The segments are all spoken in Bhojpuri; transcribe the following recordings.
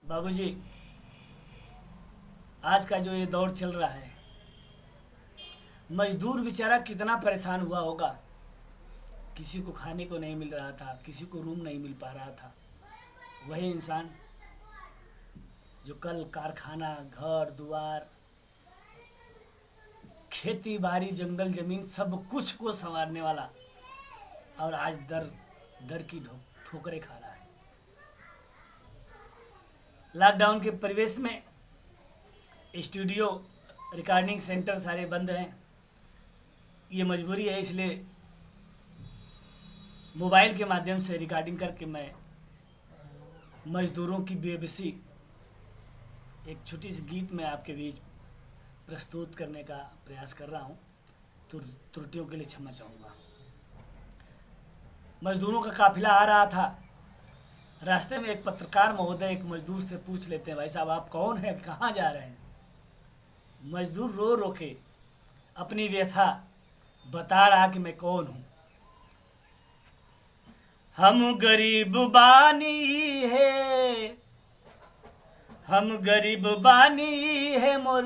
बाबूजी, आज का जो ये दौर चल रहा है, मजदूर बेचारा कितना परेशान हुआ होगा। किसी को खाने को नहीं मिल रहा था, किसी को रूम नहीं मिल पा रहा था। वही इंसान जो कल कारखाना, घर दुआर, खेती बाड़ी, जंगल जमीन सब कुछ को संवारने वाला, और आज दर दर की ठोकरें खा रहा है। लॉकडाउन के परिवेश में स्टूडियो, रिकॉर्डिंग सेंटर सारे बंद हैं। ये मजबूरी है, इसलिए मोबाइल के माध्यम से रिकॉर्डिंग करके मैं मजदूरों की बेबसी एक छोटी सी गीत में आपके बीच प्रस्तुत करने का प्रयास कर रहा हूँ। त्रुटियों के लिए क्षमा चाहूँगा। मजदूरों का काफिला आ रहा था। रास्ते में एक पत्रकार महोदय एक मजदूर से पूछ लेते हैं, भाई साहब आप कौन हैं, कहाँ जा रहे हैं? मजदूर रो रो के अपनी व्यथा बता रहा कि मैं कौन हूँ। हम गरीब बानी है, हम गरीब बानी है मोर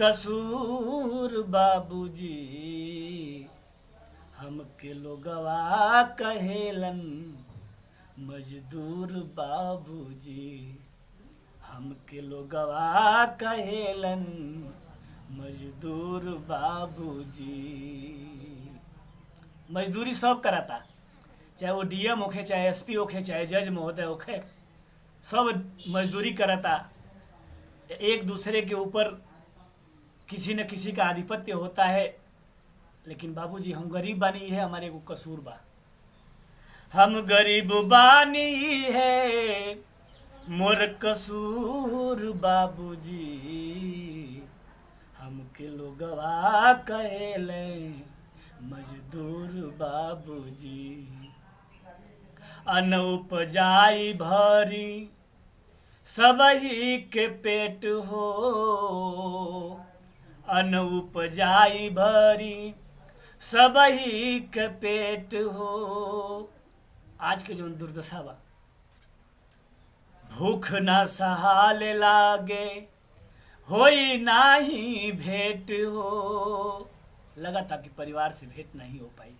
कसूर बाबूजी, हमके लोगवा कहेलन मजदूर बाबूजी, हमके लोगवा कहेलन मजदूर बाबूजी। मजदूरी सब कराता, चाहे वो डीएम होखे, चाहे एसपी होखे, चाहे जज महोदय होखे, सब मजदूरी कराता। एक दूसरे के ऊपर किसी न किसी का आधिपत्य होता है। लेकिन बाबूजी हम गरीब बानी है, हमारे को कसूर बा। हम गरीब बानी है मोर कसूर बाबूजी, हमके लोगवा कहेले मजदूर बाबूजी। अन्न उपजाई भरी सबही के पेट हो, अन्न उपजाई भरी सबही के पेट हो। आज के जो दुर्दशा बा, भूख ना सहाले लागे होई नाही भेंट हो। लगा था कि परिवार से भेंट नहीं हो पाई।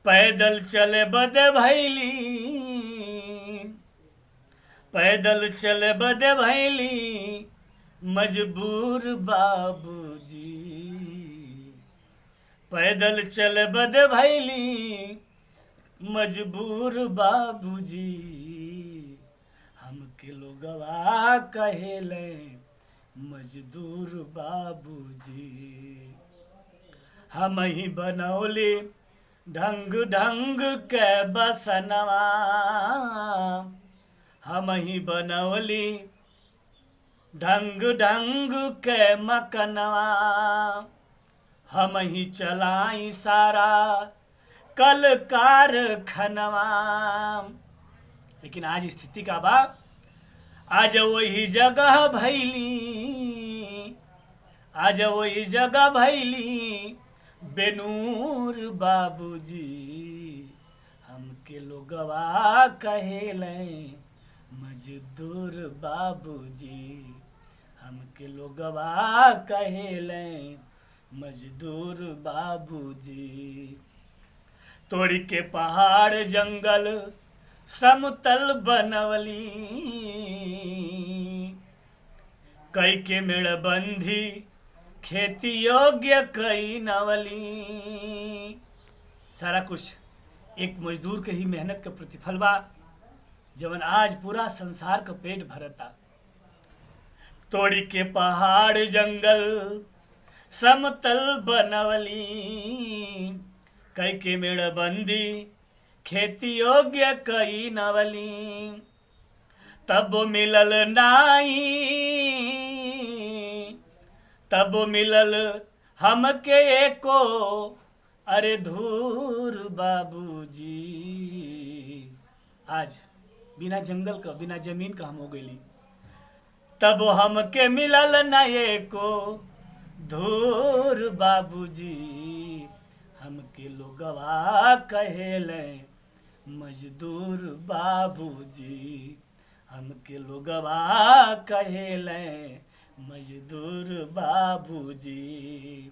पैदल चले बदे भैली, पैदल चले बदे भैली मजबूर बाबूजी, पैदल चले बदे भैली मजबूर बाबूजी, हमके लोगवा कहेले मजदूर बाबूजी। हम ही बनौली ढंग ढंग के बसनवा, हम ही बनौली ढंग ढंग के मकनवा, हम ही चलाई सारा कल कारखनवा। लेकिन आज स्थिति का बा, आज वही जगह भैली, आज वही जगह भैली बेनूर बाबूजी, हमके लोगवा कहेले मजदूर बाबूजी, हमके लोगवा कहेले मजदूर बाबूजी। तोड़ी के पहाड़ जंगल समतल बनवली, कई के मेड़बंधी खेती योग्य कई नवली। सारा कुछ एक मजदूर के ही मेहनत का प्रतिफल बा, जवन आज पूरा संसार का पेट भरता। तोड़ी के पहाड़ जंगल समतल बनवली, कई के मेड़बंदी खेती योग्य कई नवली। तब मिलल नाई, तब मिलल हमके एको अरे धूर बाबूजी। आज बिना जंगल का, बिना जमीन का हम हो गईली। तब हमके मिलल न एको धूर बाबूजी, हमके लोगवा कहेले मजदूर बाबूजी, हम हमके लोगवा कहेले मजदूर बाबूजी।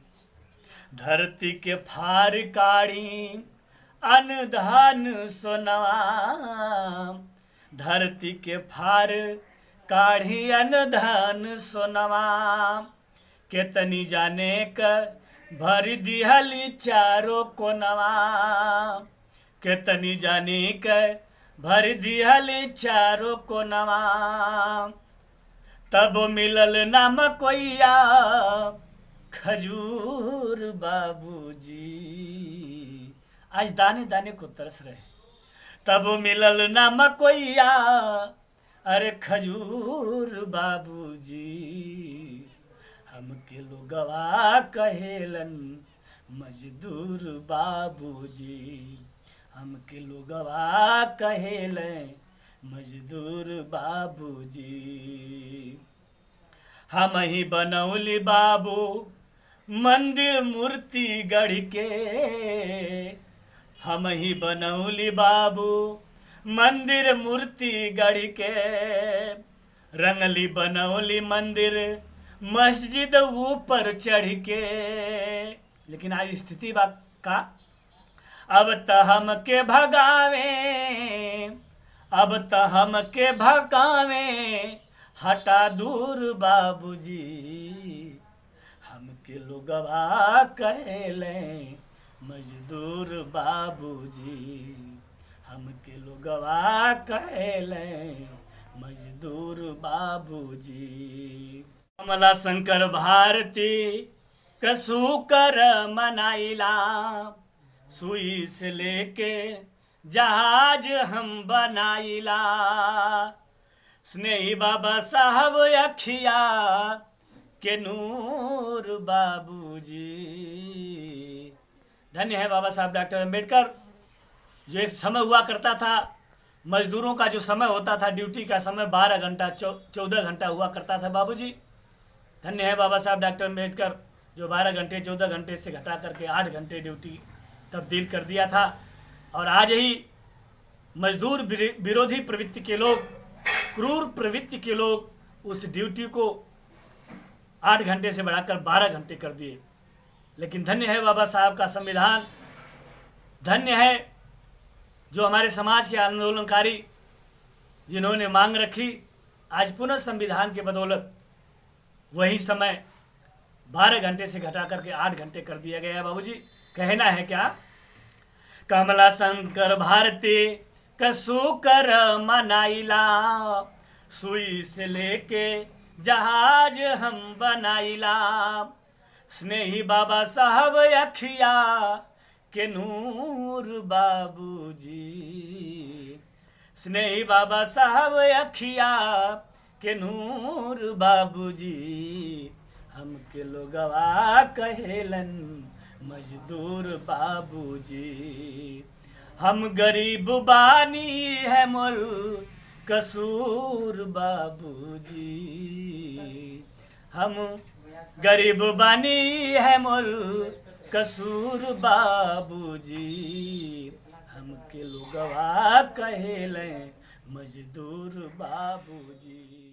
धरती के फार काढ़ी अनधान सोनवा, धरती के फार काढ़ी अनधान सोनवा, केतनी जाने क भर दिहली चारों कोनवा, केतनी जाने क भर दिहली चारों कोनवा। तब मिलल ना मकोइया खजूर बाबूजी। आज दाने दाने को तरस रहे। तब मिलल ना मकोइया अरे खजूर बाबूजी। हमके लोगवा कहेलन मजदूर बाबूजी। हमके लोगवा कहेलन मजदूर बाबूजी। हम ही बनौली बाबू मंदिर मूर्ति गढ़ के, हम ही बनौली बाबू मंदिर मूर्ति गढ़ के। रंगली बनौली मंदिर मस्जिद ऊपर चढ़ के। लेकिन आज स्थिति बा का, अब त हमके भगावे, अब त हमके भगावे हटा दूर बाबूजी। हमके लोगवा कहेले मजदूर बाबूजी। हमके लोगवा कहेले मजदूर बाबूजी। कमला शंकर भारती कसू कर मनाइला, सुई से लेके जहाज हम बनाइला। स्नेही बाबा साहब अखिया के नूर बाबूजी। धन्य है बाबा साहब डॉक्टर अम्बेडकर। जो एक समय हुआ करता था, मजदूरों का जो समय होता था, ड्यूटी का समय 12 घंटा 14 घंटा हुआ करता था बाबूजी। धन्य है बाबा साहब डॉक्टर अम्बेडकर जो 12 घंटे 14 घंटे से घटा करके 8 घंटे ड्यूटी तब्दील कर दिया था। और आज ही मजदूर विरोधी प्रवृत्ति के लोग, क्रूर प्रवृत्ति के लोग उस ड्यूटी को 8 घंटे से बढ़ाकर 12 घंटे कर दिए। लेकिन धन्य है बाबा साहब का संविधान, धन्य है जो हमारे समाज के आंदोलनकारी जिन्होंने मांग रखी। आज पुनः संविधान के बदौलत वही समय 12 घंटे से घटा करके 8 घंटे कर दिया गया है बाबूजी। कहना है क्या, कमला शंकर भारती कसू कर मनाइला, सुई से लेके जहाज हम बनाइला। स्नेही बाबा साहब अखिया के नूर बाबूजी। स्नेही बाबा साहब अखिया के नूर बाबूजी। हमके लोगवा कहेलन मजदूर बाबूजी। हम गरीब बानी है मोर कसूर बाबूजी। हम गरीब बानी है मोर कसूर बाबूजी। हमके लोगवा कहेले मजदूर बाबूजी।